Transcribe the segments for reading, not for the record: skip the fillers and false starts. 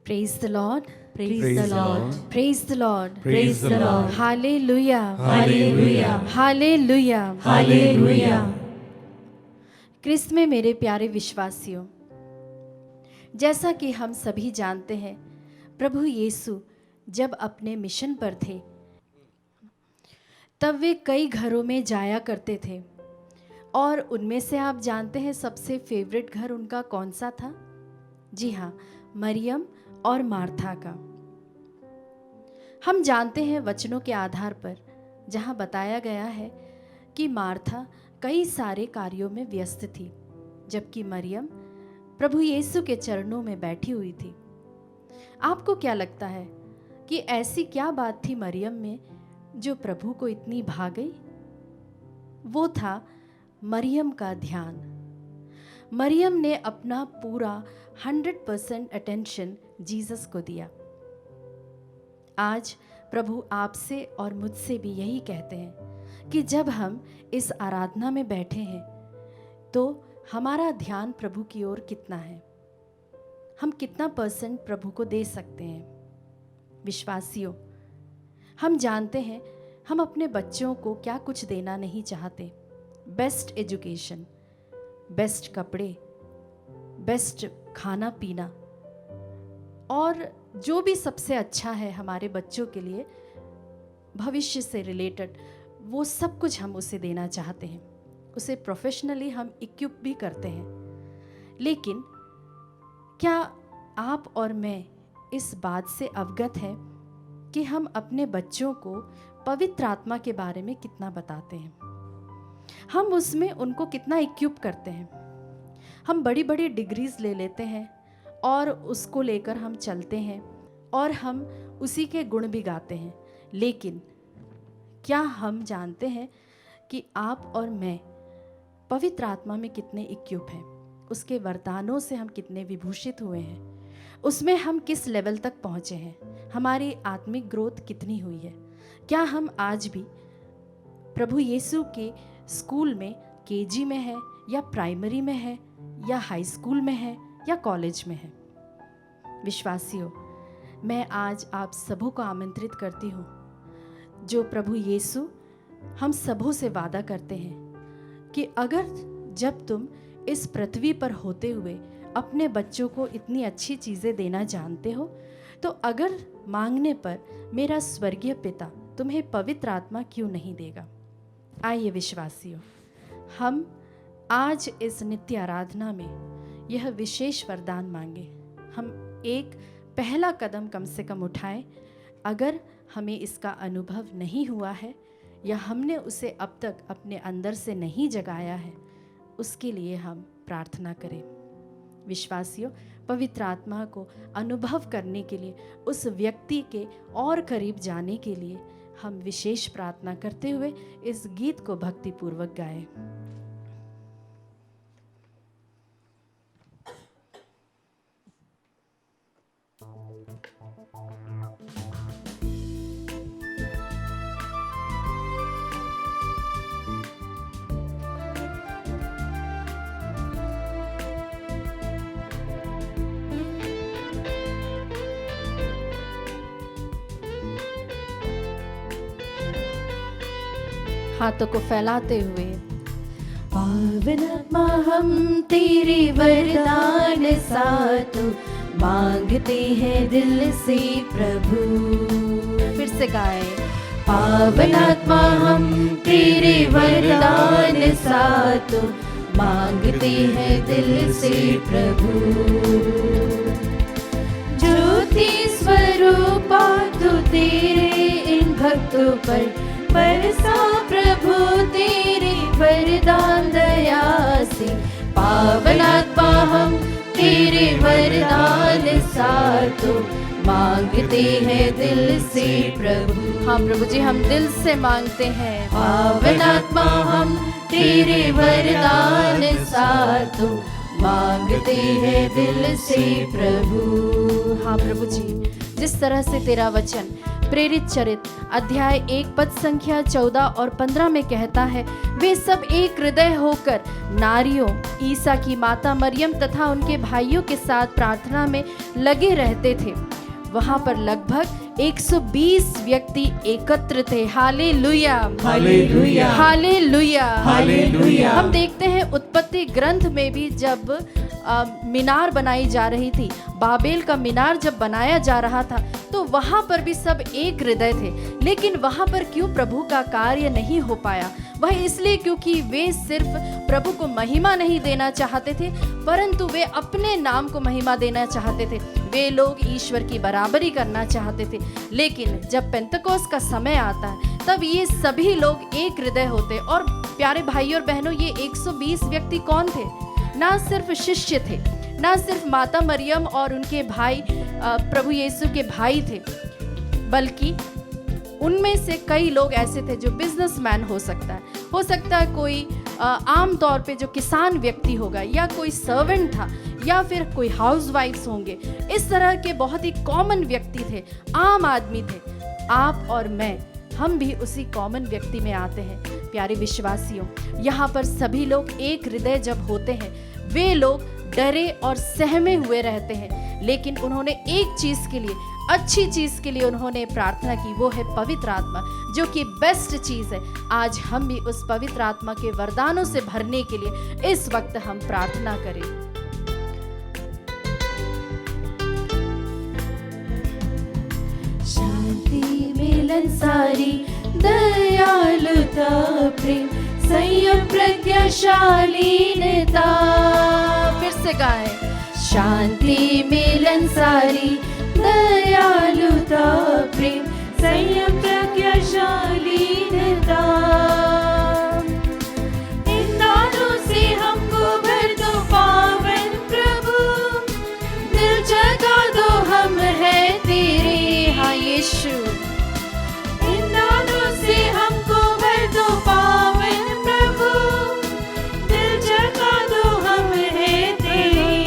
Praise the Lord. Praise the Lord. Praise the Lord. Praise the Lord. Hallelujah. Hallelujah. Hallelujah. Hallelujah. क्रिस्त में मेरे प्यारे विश्वासियों, जैसा कि हम सभी जानते हैं, प्रभु यीशु जब अपने मिशन पर थे तब वे कई घरों में जाया करते थे। और उनमें से आप जानते हैं सबसे फेवरेट घर उनका कौन सा था? जी हाँ, मरियम और मार्था का। हम जानते हैं वचनों के आधार पर, जहाँ बताया गया है कि मार्था कई सारे कार्यों में व्यस्त थी, जबकि मरियम प्रभु यीशु के चरणों में बैठी हुई थी। आपको क्या लगता है कि ऐसी क्या बात थी मरियम में जो प्रभु को इतनी भा गई? वो था मरियम का ध्यान। मरियम ने अपना पूरा 100% अटेंशन जीसस को दिया। आज प्रभु आपसे और मुझसे भी यही कहते हैं कि जब हम इस आराधना में बैठे हैं तो हमारा ध्यान प्रभु की ओर कितना है, हम कितना % प्रभु को दे सकते हैं। विश्वासियों, हम जानते हैं हम अपने बच्चों को क्या कुछ देना नहीं चाहते। बेस्ट एजुकेशन, बेस्ट कपड़े, बेस्ट खाना पीना, और जो भी सबसे अच्छा है हमारे बच्चों के लिए भविष्य से रिलेटेड, वो सब कुछ हम उसे देना चाहते हैं। उसे प्रोफेशनली हम इक्विप भी करते हैं। लेकिन क्या आप और मैं इस बात से अवगत हैं कि हम अपने बच्चों को पवित्र आत्मा के बारे में कितना बताते हैं? हम उसमें उनको कितना इक्विप करते हैं? हम बड़ी बड़ी डिग्रीज ले लेते हैं और उसको लेकर हम चलते हैं और हम उसी के गुण भी गाते हैं। लेकिन क्या हम जानते हैं कि आप और मैं पवित्र आत्मा में कितने इक्विप हैं? उसके वरदानों से हम कितने विभूषित हुए हैं? उसमें हम किस लेवल तक पहुँचे हैं? हमारी आत्मिक ग्रोथ कितनी हुई है? क्या हम आज भी प्रभु यीशु के स्कूल में केजी में है, या प्राइमरी में है, या हाई स्कूल में है, या कॉलेज में है? विश्वासियों, मैं आज आप सबों को आमंत्रित करती हूँ, जो प्रभु यीशु हम सबों से वादा करते हैं कि अगर जब तुम इस पृथ्वी पर होते हुए अपने बच्चों को इतनी अच्छी चीज़ें देना जानते हो, तो अगर मांगने पर मेरा स्वर्गीय पिता तुम्हें पवित्र आत्मा क्यों नहीं देगा? आइए विश्वासियों, हम आज इस नित्य आराधना में यह विशेष वरदान मांगे। हम एक पहला कदम कम से कम उठाएं। अगर हमें इसका अनुभव नहीं हुआ है या हमने उसे अब तक अपने अंदर से नहीं जगाया है, उसके लिए हम प्रार्थना करें। विश्वासियों, पवित्र आत्मा को अनुभव करने के लिए, उस व्यक्ति के और करीब जाने के लिए हम विशेष प्रार्थना करते हुए इस गीत को भक्तिपूर्वक गाएं। हाथों को फैलाते हुए, पावन आत्मा हम तेरे वरदान साथ मांगते हैं दिल से प्रभु। फिर से गाए, पावन आत्मा हम तेरे वरदान साथ मांगते हैं दिल से प्रभु। ज्योति स्वरूपा तू तेरे इन भक्तों पर बरसा प्रभु तेरी वरदान दया से। पावन आत्मा हम तेरे वरदान साथ मांगते हैं दिल से प्रभु। हाँ प्रभु जी, हम दिल से मांगते हैं। पावन आत्मा हम तेरे वरदान साथ मांगते हैं दिल से प्रभु। हाँ प्रभु जी, जिस तरह से तेरा वचन प्रेरित चरित्र अध्याय 1 पद संख्या 14 और 15 में कहता है, वे सब एक हृदय होकर नारियों, ईसा की माता मरियम तथा उनके भाइयों के साथ प्रार्थना में लगे रहते थे। वहां पर लगभग 120 व्यक्ति एकत्र थे। Hallelujah, hallelujah, hallelujah, hallelujah. हम देखते हैं उत्पत्ति ग्रंथ में भी जब मीनार बनाई जा रही थी, बाबेल का मीनार जब बनाया जा रहा था, तो वहां पर भी सब एक हृदय थे। लेकिन वहां पर क्यों प्रभु का कार्य नहीं हो पाया? वह इसलिए क्योंकि वे सिर्फ प्रभु को महिमा नहीं देना चाहते थे, परंतु वे अपने नाम को महिमा देना चाहते थे। वे लोग ईश्वर की बराबरी करना चाहते थे। लेकिन जब पेंतकोस्त का समय आता है, तब ये सभी लोग एक हृदय होते। और प्यारे भाइयों और बहनों, ये 120 व्यक्ति कौन थे? ना सिर्फ शिष्य थे, ना सिर्फ माता मरियम और उनके भाई प्रभु यीशु के भाई थे, बल्कि उनमें से कई लोग ऐसे थे जो बिजनेसमैन हो सकता है कोई आम तौर पे जो किसान व्यक्ति होगा, या कोई सर्वेंट था, या फिर कोई हाउसवाइफ्स होंगे। इस तरह के बहुत ही कॉमन व्यक्ति थे, आम आदमी थे। आप और मैं, हम भी उसी कॉमन व्यक्ति में आते हैं। प्यारे विश्वासियों, यहाँ पर सभी लोग एक हृदय जब होते हैं, वे लोग डरे और सहमे हुए रहते हैं, लेकिन उन्होंने एक चीज के लिए, अच्छी चीज के लिए उन्होंने प्रार्थना की, वो है पवित्र आत्मा, जो कि बेस्ट चीज है। आज हम भी उस पवित्र आत्मा के वरदानों से भरने के लिए इस वक्त हम प्रार्थना करें। शांति मिलनसारी दयालुता प्रेम संयम प्रज्ञाशालीनता। फिर से गाएं। शांति मिलनसारी दयालुता प्रेम संयम प्रज्ञाशालीनता। इन दानों से हमको भर दो पावन प्रभु, दिल जगा दो हम है तेरे। हाँ यीशु, इन दानों से हमको भर दो पावन प्रभु, दिल जगा दो हम है तेरे।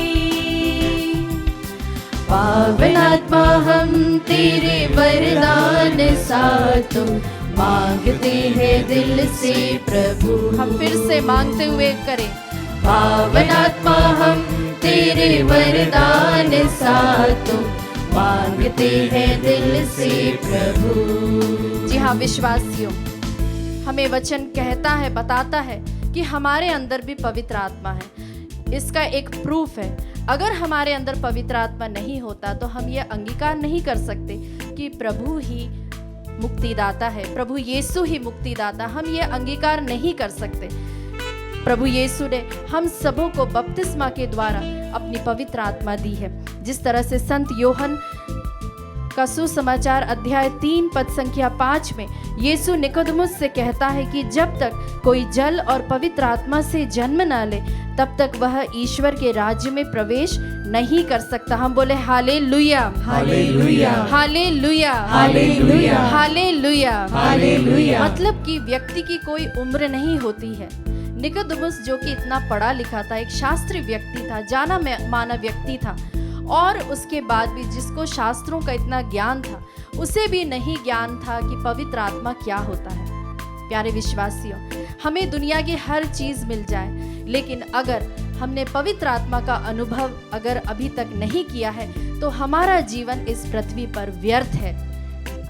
पावन आत्मा हम तेरे वरदान साथों मांगते हैं दिल से प्रभु। हम फिर से मांगते हुए करें। पावन आत्मा हम तेरे वरदान साथों मांगते हैं दिल से प्रभु। जी हाँ विश्वासियों, हमें वचन कहता है, बताता है कि हमारे अंदर भी पवित्र आत्मा है। इसका एक प्रूफ है, अगर हमारे अंदर पवित्र आत्मा नहीं होता तो हम ये अंगीकार नहीं कर सकते कि प्रभु ही मुक्तिदाता है, प्रभु यीशु ही मुक्तिदाता। हम ये अंगीकार नहीं कर सकते। प्रभु यीशु ने हम सबों को बपतिस्मा के द्वारा अपनी पवित्र आत्मा दी है। जिस तरह से संत योहन का सुसमाचार अध्याय 3 पद संख्या 5 में यीशु निकोदेमुस से कहता है कि जब तक कोई जल और पवित्र आत्मा से जन्म न ले, तब तक वह ईश्वर के राज्य में प्रवेश नहीं कर सकता। हम बोले hallelujah, hallelujah, hallelujah, hallelujah, hallelujah, hallelujah. मतलब कि व्यक्ति की कोई उम्र नहीं होती है। निकोदेमुस जो कि इतना पढ़ा लिखा था, एक शास्त्रीय व्यक्ति था, जाना माना व्यक्ति था, और उसके बाद भी जिसको शास्त्रों का इतना ज्ञान था, उसे भी नहीं ज्ञान था कि पवित्र आत्मा क्या होता है। प्यारे विश्वासियों, हमें दुनिया की हर चीज मिल जाए, लेकिन अगर हमने पवित्र आत्मा का अनुभव अगर अभी तक नहीं किया है, तो हमारा जीवन इस पृथ्वी पर व्यर्थ है।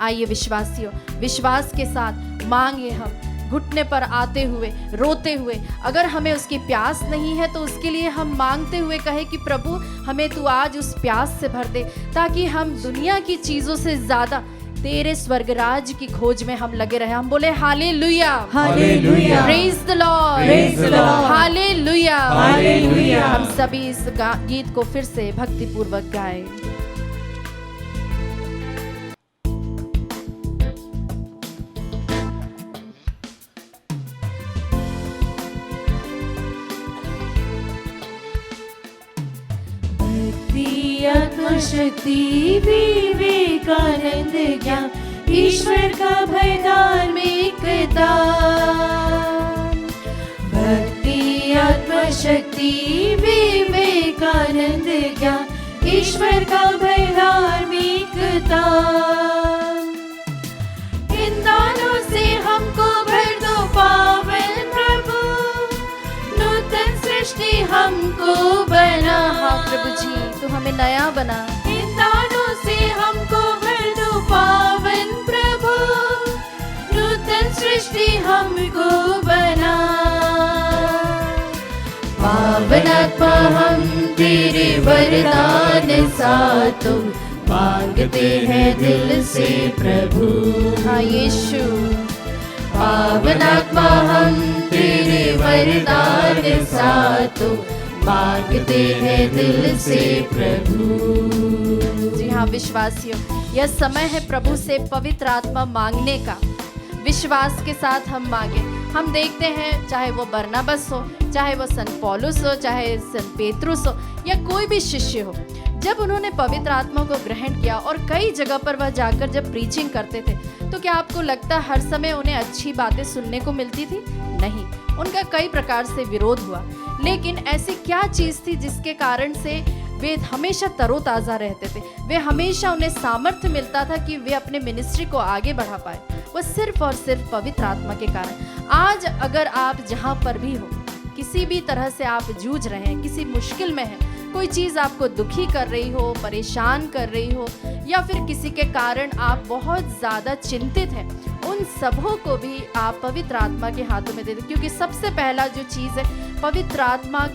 आइए विश्वासियों, विश्वास के साथ मांगे, हम घुटने पर आते हुए, रोते हुए, अगर हमें उसकी प्यास नहीं है तो उसके लिए हम मांगते हुए कहे कि प्रभु हमें तू आज उस प्यास से भर दे, ताकि हम दुनिया की चीजों से ज्यादा तेरे स्वर्गराज की खोज में हम लगे रहे। हम बोले hallelujah, hallelujah, praise the Lord, praise the Lord, hallelujah, hallelujah. हम सभी इस गीत को फिर से भक्तिपूर्वक गाएं। शक्ति विवेकानंद ज्ञान, ईश्वर का भय धार्मिकता। भक्ति आत्मा शक्ति विवेकानंद ज्ञान, ईश्वर का भय धार्मिकता। सृष्टि हमको बना। हाँ प्रभु जी, तू हमें नया बना। इन दानों से हमको भर दो पावन प्रभु, नूतन सृष्टि हमको बना। पावन आत्मा हम तेरे वरदान सातों मांगते हैं दिल से प्रभु। हाँ यीशु, पावन आत्मा हम तेरे वरदान सातों मांगते हैं दिल से प्रभु। जी हाँ विश्वासियों, यह समय है प्रभु से पवित्र आत्मा मांगने का। विश्वास के साथ हम मांगे। हम देखते हैं चाहे वो बरनबास हो, चाहे वो संत पौलुस हो, चाहे संत पेतरुस हो, या कोई भी शिष्य हो, जब उन्होंने पवित्र आत्मा को ग्रहण किया और कई जगह पर वह जाकर जब प्रीचिंग करते थे, तो क्या आपको लगता हर समय उन्हें अच्छी बातें सुनने को मिलती थी? नहीं, उनका कई प्रकार से विरोध हुआ। लेकिन ऐसी क्या चीज़ थी जिसके कारण से वे हमेशा तरोताज़ा रहते थे? वे हमेशा उन्हें सामर्थ्य मिलता था कि वे अपने मिनिस्ट्री को आगे बढ़ा पाए। वह सिर्फ और सिर्फ पवित्र आत्मा के कारण। आज अगर आप जहाँ पर भी हो, किसी भी तरह से आप जूझ रहे हैं, किसी मुश्किल में हैं, कोई चीज़ आपको दुखी कर रही हो, परेशान कर रही हो, या फिर किसी के कारण आप बहुत ज़्यादा चिंतित हैं, उन सबों को भी आप पवित्र आत्मा के हाथों में दे दें। क्योंकि सबसे पहला जो चीज़ है पवित्र आत्मा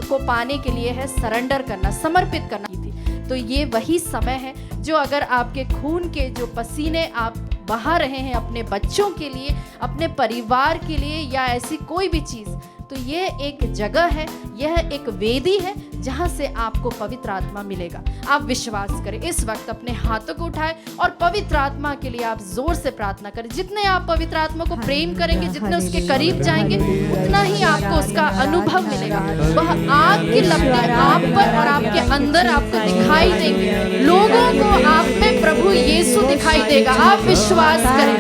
को पाने के लिए है सरेंडर करना, समर्पित करना थी। तो ये वही समय है जो अगर आपके खून के जो पसीने आप बहा रहे हैं अपने बच्चों के लिए, अपने परिवार के लिए, या ऐसी कोई भी चीज़, तो ये एक जगह है, यह एक वेदी है जहाँ से आपको पवित्र आत्मा मिलेगा। आप विश्वास करें, इस वक्त अपने हाथों को उठाएं और पवित्र आत्मा के लिए आप जोर से प्रार्थना करें। जितने आप पवित्र आत्मा को प्रेम करेंगे, जितने उसके करीब जाएंगे, उतना ही आपको उसका अनुभव मिलेगा। वह आग की लपटें आप पर और आपके अंदर आपको दिखाई देंगे। लोगों को आप में प्रभु यीशु दिखाई देगा। आप विश्वास करें,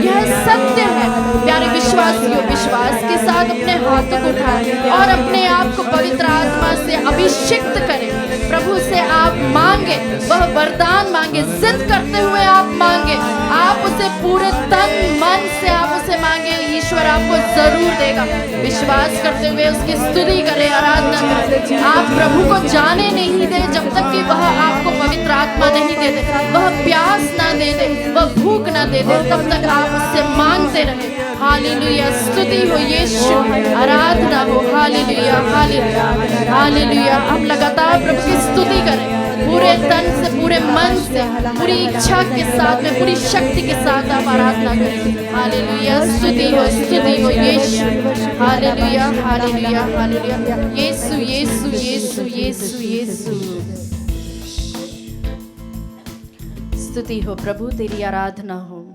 यह सत्य है। प्यारे विश्वासियों, विश्वास के साथ अपने हाथों को उठाएं और अपने आप को पवित्र आत्मा से अभिषिक्त करें। प्रभु से आप मांगे, वह वरदान मांगे, जिद करते हुए आप मांगे, आप उसे पूरे तन मन से आप उसे मांगे, ईश्वर आपको जरूर देगा। विश्वास करते हुए उसकी स्तुति करें, आराधना करें। आप प्रभु को जाने नहीं दे जब तक कि वह आपको पवित्र आत्मा नहीं दे दे, वह प्यास ना दे दे, वह भूख ना दे दे, तब तक आप उससे मांगते रहे। हालेलुया, स्तुति हो यीशु, आराधना हो। Hallelujah, hallelujah, hallelujah. हम लगातार प्रभु की स्तुति करें, पूरे तन से, पूरे मन से, पूरी इच्छा के साथ में, पूरी शक्ति के साथ आप आराधना करें। हालेलुया, स्तुति हो Yeshu. Hallelujah, hallelujah, hallelujah. Yeshu, Yeshu, Yeshu, Yeshu, Yeshu. स्तुति हो प्रभु, तेरी आराधना हो।